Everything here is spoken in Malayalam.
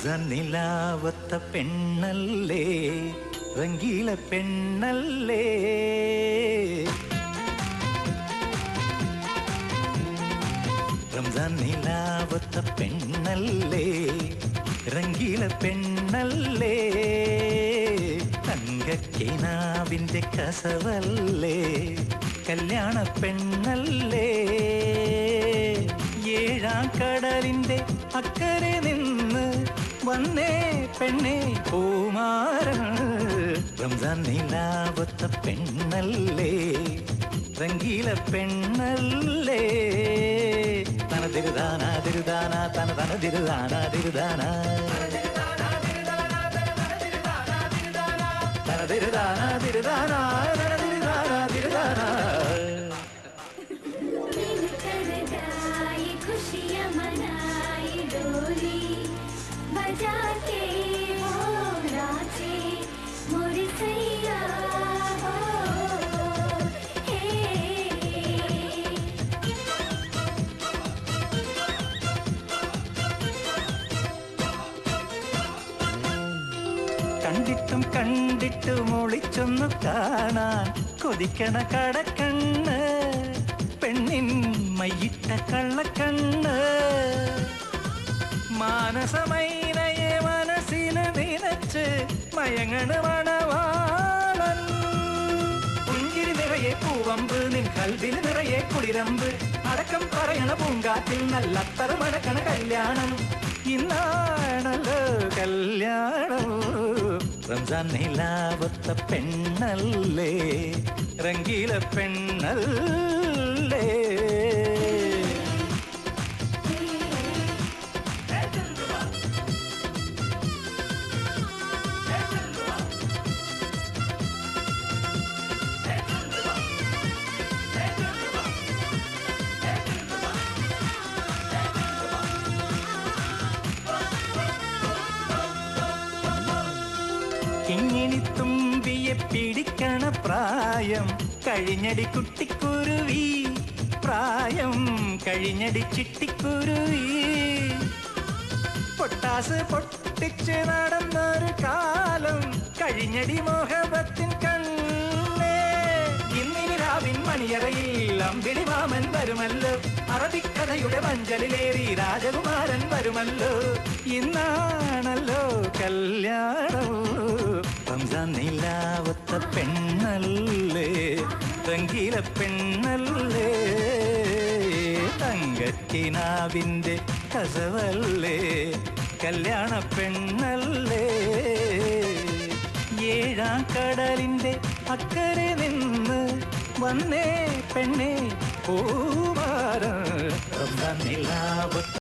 റംസാൻ നിലാവത്ത പെണ്ണല്ലേ, റംഗീല പെണ്ണല്ലേ. റംസാൻ നിലാവത്ത പെണ്ണല്ലേ, റംഗീല പെണ്ണല്ലേ. തങ്കക്കിനാവിന്റെ കസവല്ലേ, കല്യാണ പെണ്ണല്ലേ. ഏഴാം കടലിന്റെ അക്കരെ നിന്ന് വന്നേ പെണ്ണെ പൂമാരൻ. റംസാൻ നിലാവത്ത പെണ്ണല്ലേ, റംഗീല പെണ്ണല്ലേ. തനതിരുദാന തിരുദാന തന തനതിരുദാന തിരുദാന തനതിരുദാന തിരുദാന തനതിരുദാന തിരുദാന. खुशियाँ मनाई डोली बजा के वो नाचे मोर सैया हो हे. കണ്ടിട്ടും കണ്ടിട്ടും ഒളിച്ചൊന്നു കാണാൻ കൊതിക്കണ കടക്കണ്ണ്, പെണ്ണിൻ മയ്യിട്ട കള്ളക്കണ്ണ്. മാനസമൈനയെ മനസ്സിൽ നിനച്ച് മയങ്ങണ് മണവാളൻ. പുഞ്ചിരി നിറയെ പൂവമ്പ്, നിൻ കൽവിൽ നിറയെ കുളിരമ്പ്. അടക്കം പറയണ പൂങ്കാറ്റിൽ നല്ലത്തറ മണക്കണ കല്യാണം. ഇന്നാണല്ലോ കല്യാണം. റംസാൻ നിലാവത്ത പെണ്ണല്ലേ, റംഗീല പെണ്ണല്ലേ. കിങ്ങിണി തുമ്പിയെ പിടിക്കണ പ്രായം കഴിഞ്ഞടി കുട്ടിക്കുരുവി, പ്രായം കഴിഞ്ഞടി ചിട്ടിക്കുരുവി. പൊട്ടാസ് പൊട്ടിച്ച് നടന്നൊരു കാലം കഴിഞ്ഞടി മോഹബത്തിൻ കണ്ണേ. ഇന്നിനി രാവിൻ മണിയറയിൽ അമ്പിളി മാമൻ വരുമല്ലോ, അറബിക്കഥയുടെ മഞ്ചലിലേറി രാജകുമാരൻ വരുമല്ലോ. ഇന്നാണല്ലോ കല്യാണം. റംസാൻ നിലാവത്ത പെണ്ണല്ലേ, റംഗീല പെണ്ണല്ലേ. തങ്കക്കിനാവിന്റെ കസവല്ലേ, കല്യാണ പെണ്ണല്ലേ. ഏഴാം കടലിന്റെ അക്കരെ നിന്ന് വന്നേ പെണ്ണെ പൂമാരൻ. റംസാൻ നിലാവത്ത